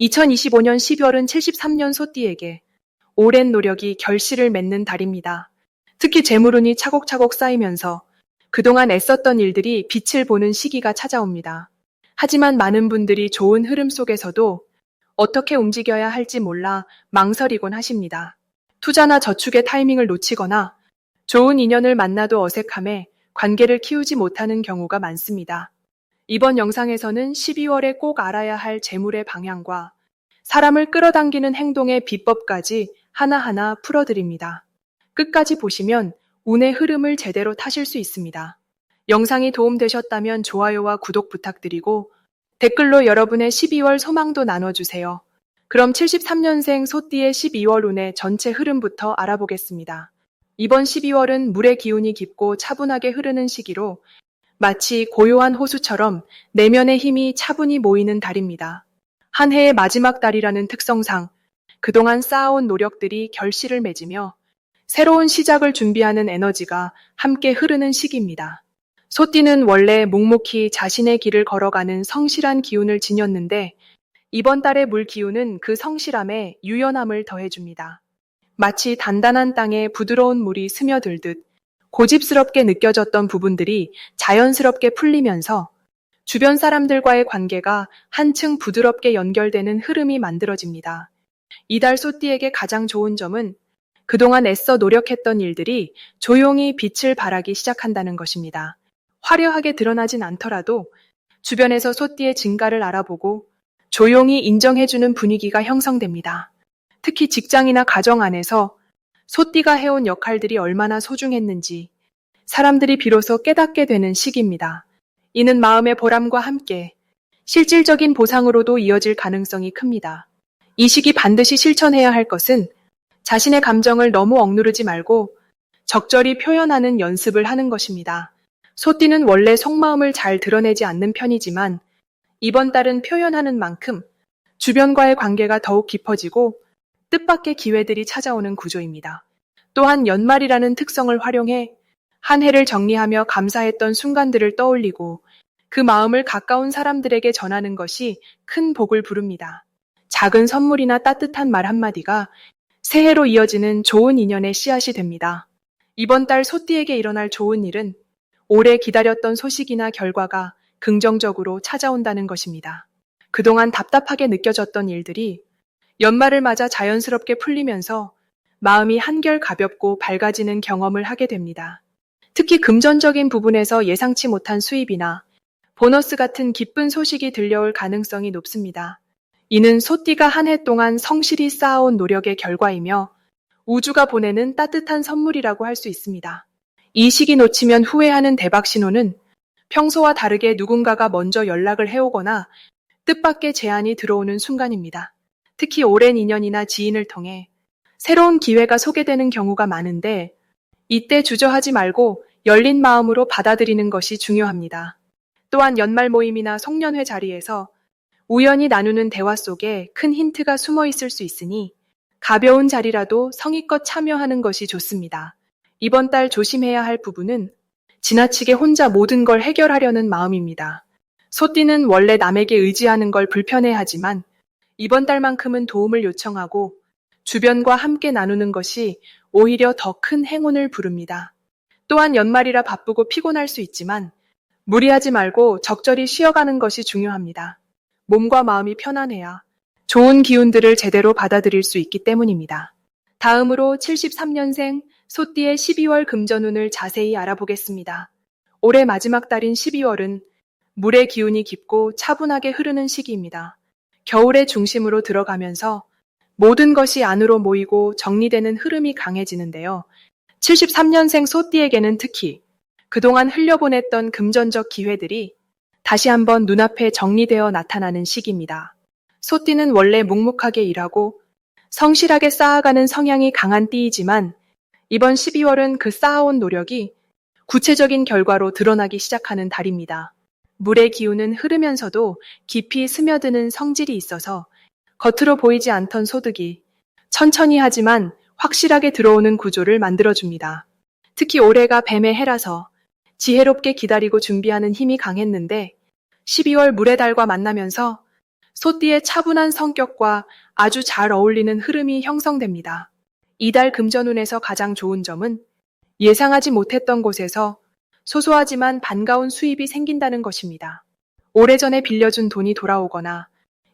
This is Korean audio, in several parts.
2025년 12월은 73년 소띠에게 오랜 노력이 결실을 맺는 달입니다. 특히 재물운이 차곡차곡 쌓이면서 그동안 애썼던 일들이 빛을 보는 시기가 찾아옵니다. 하지만 많은 분들이 좋은 흐름 속에서도 어떻게 움직여야 할지 몰라 망설이곤 하십니다. 투자나 저축의 타이밍을 놓치거나 좋은 인연을 만나도 어색함에 관계를 키우지 못하는 경우가 많습니다. 이번 영상에서는 12월에 꼭 알아야 할 재물의 방향과 사람을 끌어당기는 행동의 비법까지 하나하나 풀어드립니다. 끝까지 보시면 운의 흐름을 제대로 타실 수 있습니다. 영상이 도움되셨다면 좋아요와 구독 부탁드리고 댓글로 여러분의 12월 소망도 나눠주세요. 그럼 73년생 소띠의 12월 운의 전체 흐름부터 알아보겠습니다. 이번 12월은 물의 기운이 깊고 차분하게 흐르는 시기로 마치 고요한 호수처럼 내면의 힘이 차분히 모이는 달입니다. 한 해의 마지막 달이라는 특성상 그동안 쌓아온 노력들이 결실을 맺으며 새로운 시작을 준비하는 에너지가 함께 흐르는 시기입니다. 소띠는 원래 묵묵히 자신의 길을 걸어가는 성실한 기운을 지녔는데 이번 달의 물 기운은 그 성실함에 유연함을 더해줍니다. 마치 단단한 땅에 부드러운 물이 스며들듯 고집스럽게 느껴졌던 부분들이 자연스럽게 풀리면서 주변 사람들과의 관계가 한층 부드럽게 연결되는 흐름이 만들어집니다. 이달 소띠에게 가장 좋은 점은 그동안 애써 노력했던 일들이 조용히 빛을 발하기 시작한다는 것입니다. 화려하게 드러나진 않더라도 주변에서 소띠의 진가를 알아보고 조용히 인정해주는 분위기가 형성됩니다. 특히 직장이나 가정 안에서 소띠가 해온 역할들이 얼마나 소중했는지 사람들이 비로소 깨닫게 되는 시기입니다. 이는 마음의 보람과 함께 실질적인 보상으로도 이어질 가능성이 큽니다. 이 시기 반드시 실천해야 할 것은 자신의 감정을 너무 억누르지 말고 적절히 표현하는 연습을 하는 것입니다. 소띠는 원래 속마음을 잘 드러내지 않는 편이지만 이번 달은 표현하는 만큼 주변과의 관계가 더욱 깊어지고 뜻밖의 기회들이 찾아오는 구조입니다. 또한 연말이라는 특성을 활용해 한 해를 정리하며 감사했던 순간들을 떠올리고 그 마음을 가까운 사람들에게 전하는 것이 큰 복을 부릅니다. 작은 선물이나 따뜻한 말 한마디가 새해로 이어지는 좋은 인연의 씨앗이 됩니다. 이번 달 소띠에게 일어날 좋은 일은 오래 기다렸던 소식이나 결과가 긍정적으로 찾아온다는 것입니다. 그동안 답답하게 느껴졌던 일들이 연말을 맞아 자연스럽게 풀리면서 마음이 한결 가볍고 밝아지는 경험을 하게 됩니다. 특히 금전적인 부분에서 예상치 못한 수입이나 보너스 같은 기쁜 소식이 들려올 가능성이 높습니다. 이는 소띠가 한 해 동안 성실히 쌓아온 노력의 결과이며 우주가 보내는 따뜻한 선물이라고 할 수 있습니다. 이 시기 놓치면 후회하는 대박 신호는 평소와 다르게 누군가가 먼저 연락을 해오거나 뜻밖의 제안이 들어오는 순간입니다. 특히 오랜 인연이나 지인을 통해 새로운 기회가 소개되는 경우가 많은데 이때 주저하지 말고 열린 마음으로 받아들이는 것이 중요합니다. 또한 연말 모임이나 송년회 자리에서 우연히 나누는 대화 속에 큰 힌트가 숨어 있을 수 있으니 가벼운 자리라도 성의껏 참여하는 것이 좋습니다. 이번 달 조심해야 할 부분은 지나치게 혼자 모든 걸 해결하려는 마음입니다. 소띠는 원래 남에게 의지하는 걸 불편해하지만 이번 달만큼은 도움을 요청하고 주변과 함께 나누는 것이 오히려 더 큰 행운을 부릅니다. 또한 연말이라 바쁘고 피곤할 수 있지만 무리하지 말고 적절히 쉬어가는 것이 중요합니다. 몸과 마음이 편안해야 좋은 기운들을 제대로 받아들일 수 있기 때문입니다. 다음으로 73년생 소띠의 12월 금전운을 자세히 알아보겠습니다. 올해 마지막 달인 12월은 물의 기운이 깊고 차분하게 흐르는 시기입니다. 겨울의 중심으로 들어가면서 모든 것이 안으로 모이고 정리되는 흐름이 강해지는데요. 73년생 소띠에게는 특히 그동안 흘려보냈던 금전적 기회들이 다시 한번 눈앞에 정리되어 나타나는 시기입니다. 소띠는 원래 묵묵하게 일하고 성실하게 쌓아가는 성향이 강한 띠이지만 이번 12월은 그 쌓아온 노력이 구체적인 결과로 드러나기 시작하는 달입니다. 물의 기운은 흐르면서도 깊이 스며드는 성질이 있어서 겉으로 보이지 않던 소득이 천천히 하지만 확실하게 들어오는 구조를 만들어줍니다. 특히 올해가 뱀의 해라서 지혜롭게 기다리고 준비하는 힘이 강했는데 12월 물의 달과 만나면서 소띠의 차분한 성격과 아주 잘 어울리는 흐름이 형성됩니다. 이달 금전운에서 가장 좋은 점은 예상하지 못했던 곳에서 소소하지만 반가운 수입이 생긴다는 것입니다. 오래전에 빌려준 돈이 돌아오거나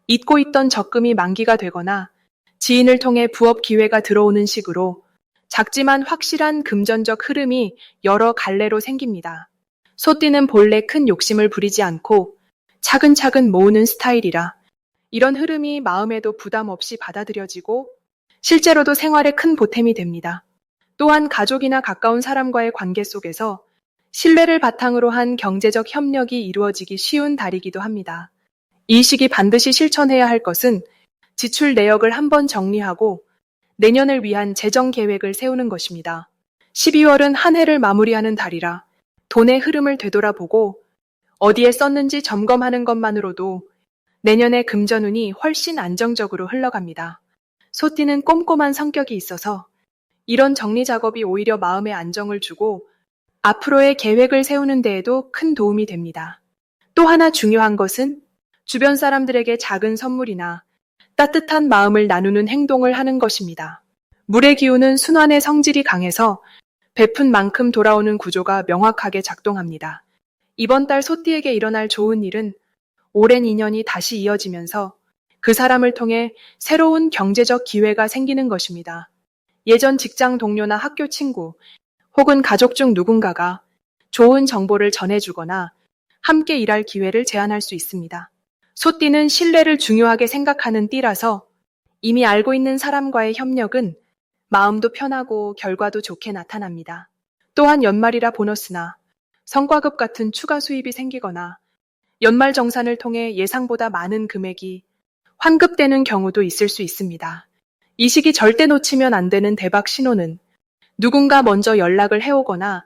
잊고 있던 적금이 만기가 되거나 지인을 통해 부업 기회가 들어오는 식으로 작지만 확실한 금전적 흐름이 여러 갈래로 생깁니다. 소띠는 본래 큰 욕심을 부리지 않고 차근차근 모으는 스타일이라 이런 흐름이 마음에도 부담 없이 받아들여지고 실제로도 생활에 큰 보탬이 됩니다. 또한 가족이나 가까운 사람과의 관계 속에서 신뢰를 바탕으로 한 경제적 협력이 이루어지기 쉬운 달이기도 합니다. 이 시기 반드시 실천해야 할 것은 지출 내역을 한번 정리하고 내년을 위한 재정 계획을 세우는 것입니다. 12월은 한 해를 마무리하는 달이라 돈의 흐름을 되돌아보고 어디에 썼는지 점검하는 것만으로도 내년의 금전운이 훨씬 안정적으로 흘러갑니다. 소띠는 꼼꼼한 성격이 있어서 이런 정리 작업이 오히려 마음에 안정을 주고 앞으로의 계획을 세우는 데에도 큰 도움이 됩니다. 또 하나 중요한 것은 주변 사람들에게 작은 선물이나 따뜻한 마음을 나누는 행동을 하는 것입니다. 물의 기운은 순환의 성질이 강해서 베푼 만큼 돌아오는 구조가 명확하게 작동합니다. 이번 달 소띠에게 일어날 좋은 일은 오랜 인연이 다시 이어지면서 그 사람을 통해 새로운 경제적 기회가 생기는 것입니다. 예전 직장 동료나 학교 친구 혹은 가족 중 누군가가 좋은 정보를 전해주거나 함께 일할 기회를 제안할 수 있습니다. 소띠는 신뢰를 중요하게 생각하는 띠라서 이미 알고 있는 사람과의 협력은 마음도 편하고 결과도 좋게 나타납니다. 또한 연말이라 보너스나 성과급 같은 추가 수입이 생기거나 연말 정산을 통해 예상보다 많은 금액이 환급되는 경우도 있을 수 있습니다. 이 시기 절대 놓치면 안 되는 대박 신호는 누군가 먼저 연락을 해오거나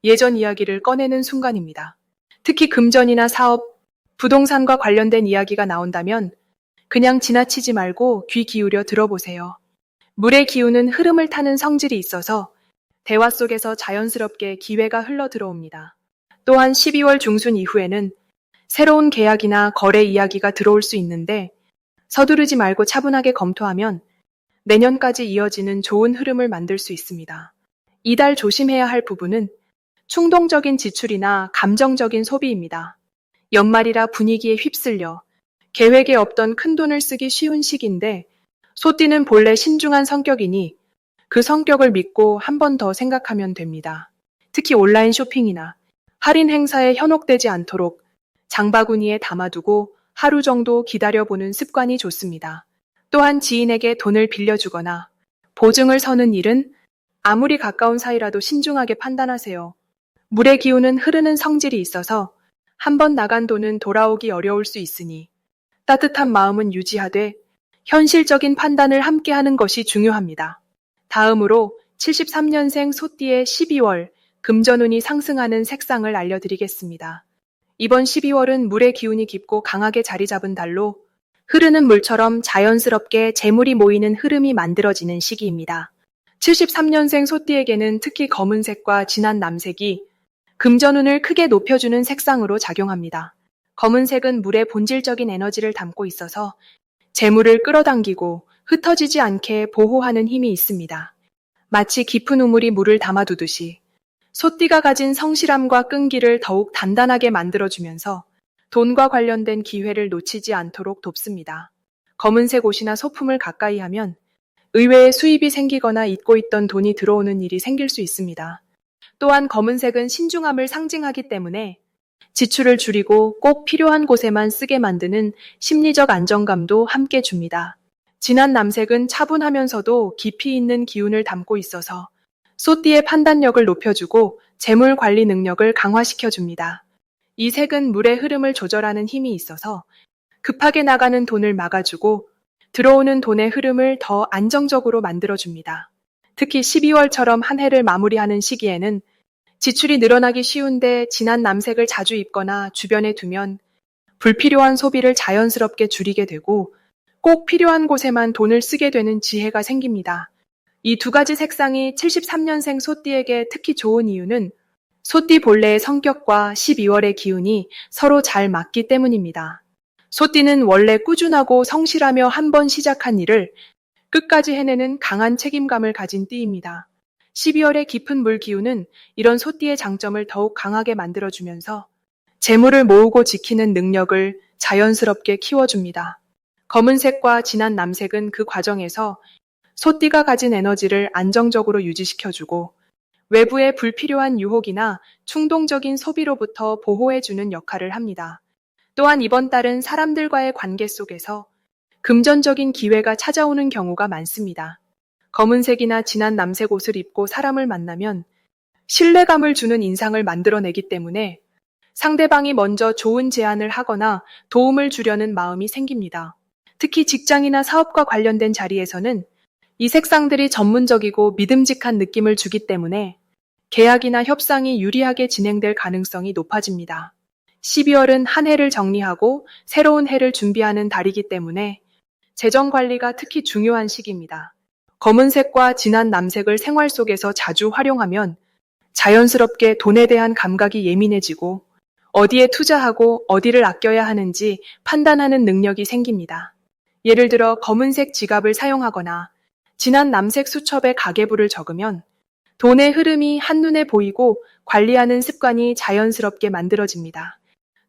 예전 이야기를 꺼내는 순간입니다. 특히 금전이나 사업, 부동산과 관련된 이야기가 나온다면 그냥 지나치지 말고 귀 기울여 들어보세요. 물의 기운은 흐름을 타는 성질이 있어서 대화 속에서 자연스럽게 기회가 흘러 들어옵니다. 또한 12월 중순 이후에는 새로운 계약이나 거래 이야기가 들어올 수 있는데 서두르지 말고 차분하게 검토하면 내년까지 이어지는 좋은 흐름을 만들 수 있습니다. 이달 조심해야 할 부분은 충동적인 지출이나 감정적인 소비입니다. 연말이라 분위기에 휩쓸려 계획에 없던 큰돈을 쓰기 쉬운 시기인데 소띠는 본래 신중한 성격이니 그 성격을 믿고 한 번 더 생각하면 됩니다. 특히 온라인 쇼핑이나 할인 행사에 현혹되지 않도록 장바구니에 담아두고 하루 정도 기다려보는 습관이 좋습니다. 또한 지인에게 돈을 빌려주거나 보증을 서는 일은 아무리 가까운 사이라도 신중하게 판단하세요. 물의 기운은 흐르는 성질이 있어서 한 번 나간 돈은 돌아오기 어려울 수 있으니 따뜻한 마음은 유지하되 현실적인 판단을 함께 하는 것이 중요합니다. 다음으로 73년생 소띠의 12월 금전운이 상승하는 색상을 알려드리겠습니다. 이번 12월은 물의 기운이 깊고 강하게 자리 잡은 달로 흐르는 물처럼 자연스럽게 재물이 모이는 흐름이 만들어지는 시기입니다. 73년생 소띠에게는 특히 검은색과 진한 남색이 금전운을 크게 높여주는 색상으로 작용합니다. 검은색은 물의 본질적인 에너지를 담고 있어서 재물을 끌어당기고 흩어지지 않게 보호하는 힘이 있습니다. 마치 깊은 우물이 물을 담아두듯이 소띠가 가진 성실함과 끈기를 더욱 단단하게 만들어주면서 돈과 관련된 기회를 놓치지 않도록 돕습니다. 검은색 옷이나 소품을 가까이 하면 의외의 수입이 생기거나 잊고 있던 돈이 들어오는 일이 생길 수 있습니다. 또한 검은색은 신중함을 상징하기 때문에 지출을 줄이고 꼭 필요한 곳에만 쓰게 만드는 심리적 안정감도 함께 줍니다. 진한 남색은 차분하면서도 깊이 있는 기운을 담고 있어서 소띠의 판단력을 높여주고 재물 관리 능력을 강화시켜줍니다. 이 색은 물의 흐름을 조절하는 힘이 있어서 급하게 나가는 돈을 막아주고 들어오는 돈의 흐름을 더 안정적으로 만들어줍니다. 특히 12월처럼 한 해를 마무리하는 시기에는 지출이 늘어나기 쉬운데 진한 남색을 자주 입거나 주변에 두면 불필요한 소비를 자연스럽게 줄이게 되고 꼭 필요한 곳에만 돈을 쓰게 되는 지혜가 생깁니다. 이 두 가지 색상이 73년생 소띠에게 특히 좋은 이유는 소띠 본래의 성격과 12월의 기운이 서로 잘 맞기 때문입니다. 소띠는 원래 꾸준하고 성실하며 한 번 시작한 일을 끝까지 해내는 강한 책임감을 가진 띠입니다. 12월의 깊은 물 기운은 이런 소띠의 장점을 더욱 강하게 만들어주면서 재물을 모으고 지키는 능력을 자연스럽게 키워줍니다. 검은색과 진한 남색은 그 과정에서 소띠가 가진 에너지를 안정적으로 유지시켜주고 외부의 불필요한 유혹이나 충동적인 소비로부터 보호해주는 역할을 합니다. 또한 이번 달은 사람들과의 관계 속에서 금전적인 기회가 찾아오는 경우가 많습니다. 검은색이나 진한 남색 옷을 입고 사람을 만나면 신뢰감을 주는 인상을 만들어내기 때문에 상대방이 먼저 좋은 제안을 하거나 도움을 주려는 마음이 생깁니다. 특히 직장이나 사업과 관련된 자리에서는 이 색상들이 전문적이고 믿음직한 느낌을 주기 때문에 계약이나 협상이 유리하게 진행될 가능성이 높아집니다. 12월은 한 해를 정리하고 새로운 해를 준비하는 달이기 때문에 재정 관리가 특히 중요한 시기입니다. 검은색과 진한 남색을 생활 속에서 자주 활용하면 자연스럽게 돈에 대한 감각이 예민해지고 어디에 투자하고 어디를 아껴야 하는지 판단하는 능력이 생깁니다. 예를 들어 검은색 지갑을 사용하거나 진한 남색 수첩에 가계부를 적으면 돈의 흐름이 한눈에 보이고 관리하는 습관이 자연스럽게 만들어집니다.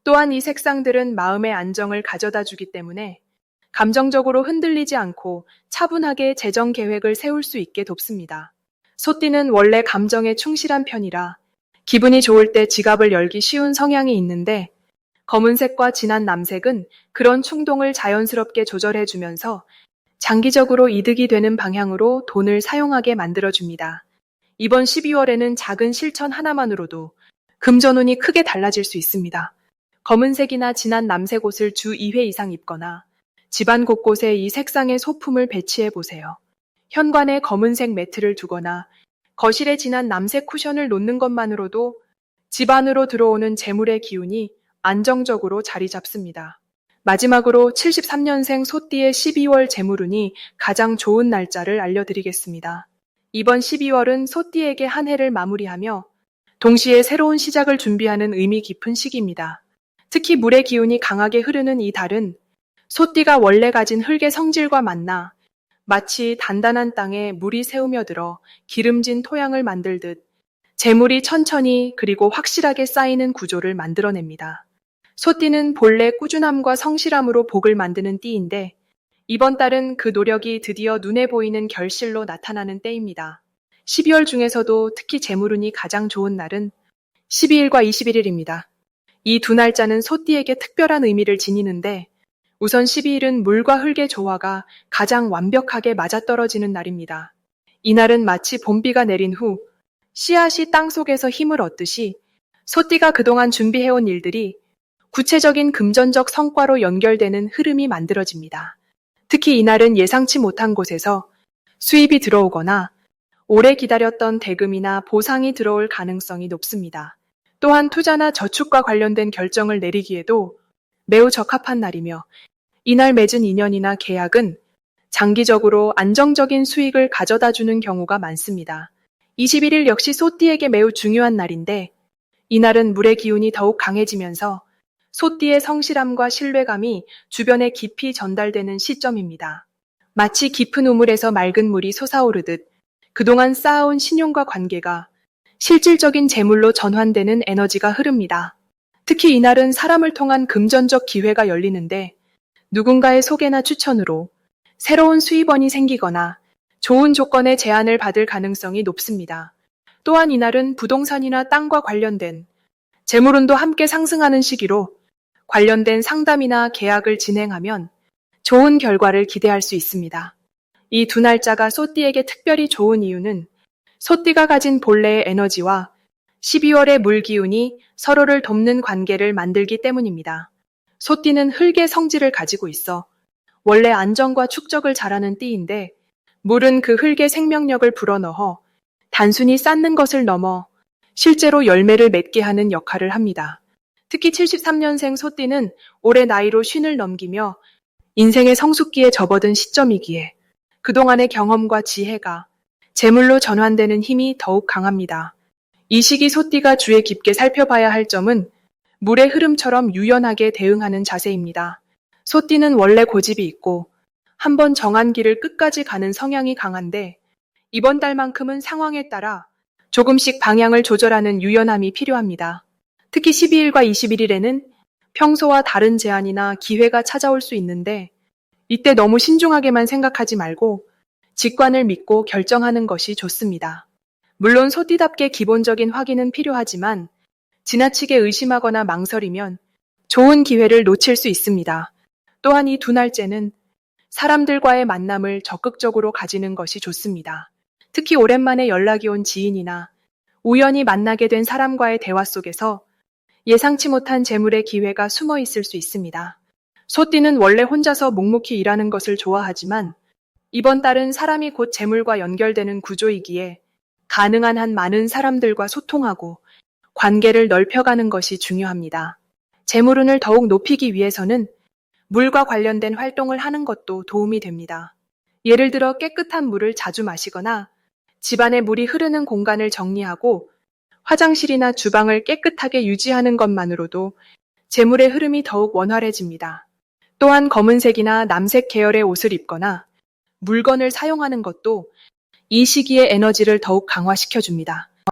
또한 이 색상들은 마음의 안정을 가져다 주기 때문에 감정적으로 흔들리지 않고 차분하게 재정 계획을 세울 수 있게 돕습니다. 소띠는 원래 감정에 충실한 편이라 기분이 좋을 때 지갑을 열기 쉬운 성향이 있는데 검은색과 진한 남색은 그런 충동을 자연스럽게 조절해주면서 장기적으로 이득이 되는 방향으로 돈을 사용하게 만들어줍니다. 이번 12월에는 작은 실천 하나만으로도 금전운이 크게 달라질 수 있습니다. 검은색이나 진한 남색 옷을 주 2회 이상 입거나 집안 곳곳에 이 색상의 소품을 배치해 보세요. 현관에 검은색 매트를 두거나 거실에 진한 남색 쿠션을 놓는 것만으로도 집 안으로 들어오는 재물의 기운이 안정적으로 자리 잡습니다. 마지막으로 73년생 소띠의 12월 재물운이 가장 좋은 날짜를 알려드리겠습니다. 이번 12월은 소띠에게 한 해를 마무리하며 동시에 새로운 시작을 준비하는 의미 깊은 시기입니다. 특히 물의 기운이 강하게 흐르는 이 달은 소띠가 원래 가진 흙의 성질과 만나 마치 단단한 땅에 물이 새우며 들어 기름진 토양을 만들듯 재물이 천천히 그리고 확실하게 쌓이는 구조를 만들어냅니다. 소띠는 본래 꾸준함과 성실함으로 복을 만드는 띠인데 이번 달은 그 노력이 드디어 눈에 보이는 결실로 나타나는 때입니다. 12월 중에서도 특히 재물운이 가장 좋은 날은 12일과 21일입니다. 이 두 날짜는 소띠에게 특별한 의미를 지니는데 우선 12일은 물과 흙의 조화가 가장 완벽하게 맞아떨어지는 날입니다. 이날은 마치 봄비가 내린 후 씨앗이 땅속에서 힘을 얻듯이 소띠가 그동안 준비해온 일들이 구체적인 금전적 성과로 연결되는 흐름이 만들어집니다. 특히 이날은 예상치 못한 곳에서 수입이 들어오거나 오래 기다렸던 대금이나 보상이 들어올 가능성이 높습니다. 또한 투자나 저축과 관련된 결정을 내리기에도 매우 적합한 날이며 이날 맺은 인연이나 계약은 장기적으로 안정적인 수익을 가져다주는 경우가 많습니다. 21일 역시 소띠에게 매우 중요한 날인데 이날은 물의 기운이 더욱 강해지면서 소띠의 성실함과 신뢰감이 주변에 깊이 전달되는 시점입니다. 마치 깊은 우물에서 맑은 물이 솟아오르듯 그동안 쌓아온 신용과 관계가 실질적인 재물로 전환되는 에너지가 흐릅니다. 특히 이날은 사람을 통한 금전적 기회가 열리는데 누군가의 소개나 추천으로 새로운 수입원이 생기거나 좋은 조건의 제안을 받을 가능성이 높습니다. 또한 이날은 부동산이나 땅과 관련된 재물운도 함께 상승하는 시기로 관련된 상담이나 계약을 진행하면 좋은 결과를 기대할 수 있습니다. 이 두 날짜가 소띠에게 특별히 좋은 이유는 소띠가 가진 본래의 에너지와 12월의 물 기운이 서로를 돕는 관계를 만들기 때문입니다. 소띠는 흙의 성질을 가지고 있어 원래 안정과 축적을 잘하는 띠인데 물은 그 흙의 생명력을 불어넣어 단순히 쌓는 것을 넘어 실제로 열매를 맺게 하는 역할을 합니다. 특히 73년생 소띠는 올해 나이로 50을 넘기며 인생의 성숙기에 접어든 시점이기에 그동안의 경험과 지혜가 재물로 전환되는 힘이 더욱 강합니다. 이 시기 소띠가 주의 깊게 살펴봐야 할 점은 물의 흐름처럼 유연하게 대응하는 자세입니다. 소띠는 원래 고집이 있고 한번 정한 길을 끝까지 가는 성향이 강한데 이번 달만큼은 상황에 따라 조금씩 방향을 조절하는 유연함이 필요합니다. 특히 12일과 21일에는 평소와 다른 제안이나 기회가 찾아올 수 있는데 이때 너무 신중하게만 생각하지 말고 직관을 믿고 결정하는 것이 좋습니다. 물론 소띠답게 기본적인 확인은 필요하지만 지나치게 의심하거나 망설이면 좋은 기회를 놓칠 수 있습니다. 또한 이 두 날째는 사람들과의 만남을 적극적으로 가지는 것이 좋습니다. 특히 오랜만에 연락이 온 지인이나 우연히 만나게 된 사람과의 대화 속에서 예상치 못한 재물의 기회가 숨어 있을 수 있습니다. 소띠는 원래 혼자서 묵묵히 일하는 것을 좋아하지만 이번 달은 사람이 곧 재물과 연결되는 구조이기에 가능한 한 많은 사람들과 소통하고 관계를 넓혀가는 것이 중요합니다. 재물운을 더욱 높이기 위해서는 물과 관련된 활동을 하는 것도 도움이 됩니다. 예를 들어 깨끗한 물을 자주 마시거나 집안에 물이 흐르는 공간을 정리하고 화장실이나 주방을 깨끗하게 유지하는 것만으로도 재물의 흐름이 더욱 원활해집니다. 또한 검은색이나 남색 계열의 옷을 입거나 물건을 사용하는 것도 이 시기의 에너지를 더욱 강화시켜줍니다.